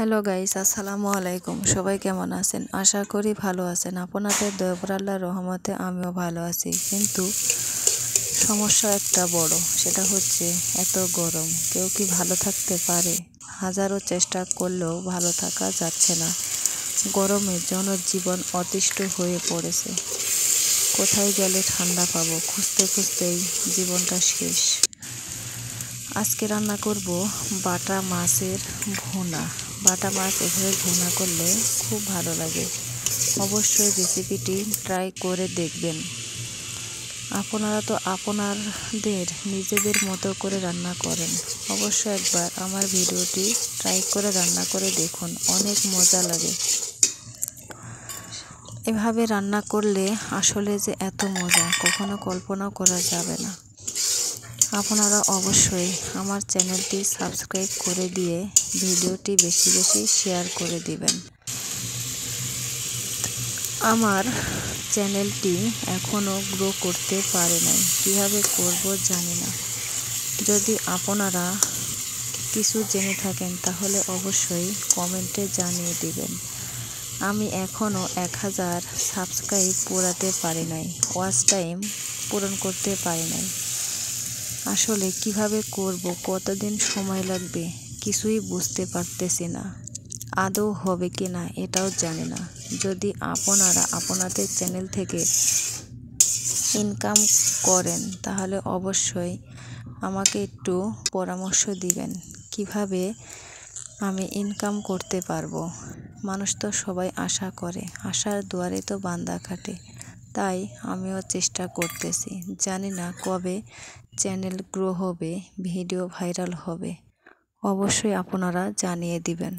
Hello guys, আসসালামু আলাইকুম। সবাই কেমন আছেন? আশা করি ভালো আছেন। আপনাদের দয়ার আল্লাহর রহমতে আমিও ভালো আছি, কিন্তু সমস্যা একটা বড়, সেটা হচ্ছে এত গরম। কেউ কি ভালো থাকতে পারে? হাজারো চেষ্টা করলেও ভালো থাকা যাচ্ছে না। গরমে জনজীবন অতিষ্ঠ হয়ে পড়েছে। কোথায় গেলে ঠান্ডা পাবো, খুঁজতে খুঁজতেই জীবনটা শেষ। আজকে রান্না করব বাটা মাছের ভুনা। বাটা মাছ এভাবে ভুনা করলে খুব ভালো লাগে। অবশ্যই রেসিপিটি ট্রাই করে দেখবেন। আপনারা তো আপনাদের নিজেদের মতো করে রান্না করেন। অবশ্যই একবার আমার ভিডিওটি ট্রাই করে রান্না করে দেখুন, অনেক মজা লাগে। এভাবে রান্না করলে আসলে যে এত মজা কখনো কল্পনাও করা যাবে না। আপনারা অবশ্যই আমার চ্যানেলটি সাবস্ক্রাইব করে দিয়ে ভিডিওটি বেশি বেশি শেয়ার করে দিবেন। আমার চ্যানেলটি এখনও গ্রো করতে পারে নাই, কীভাবে করব জানি না। যদি আপনারা কিছু জেনে থাকেন তাহলে অবশ্যই কমেন্টে জানিয়ে দিবেন। আমি এখনও 1000 সাবস্ক্রাইব পোড়াতে পারি নাই, ওয়াচ টাইম পূরণ করতে পারি নাই। আসলে কিভাবে করব, কতদিন সময় লাগবে কিছুই বুঝতে পারতেছি না। আদৌ হবে কি না এটাও জানি না। যদি আপনারা আপনাদের চ্যানেল থেকে ইনকাম করেন তাহলে অবশ্যই আমাকে একটু পরামর্শ দিবেন, কিভাবে আমি ইনকাম করতে পারবো। মানুষ তো সবাই আশা করে, আশার দুয়ারে তো বান্দা খাটে। তাই আমিও চেষ্টা করতেছি। জানি না কবে চ্যানেল গ্রো হবে, ভিডিও ভাইরাল হবে। অবশ্যই আপনারা জানিয়ে দিবেন।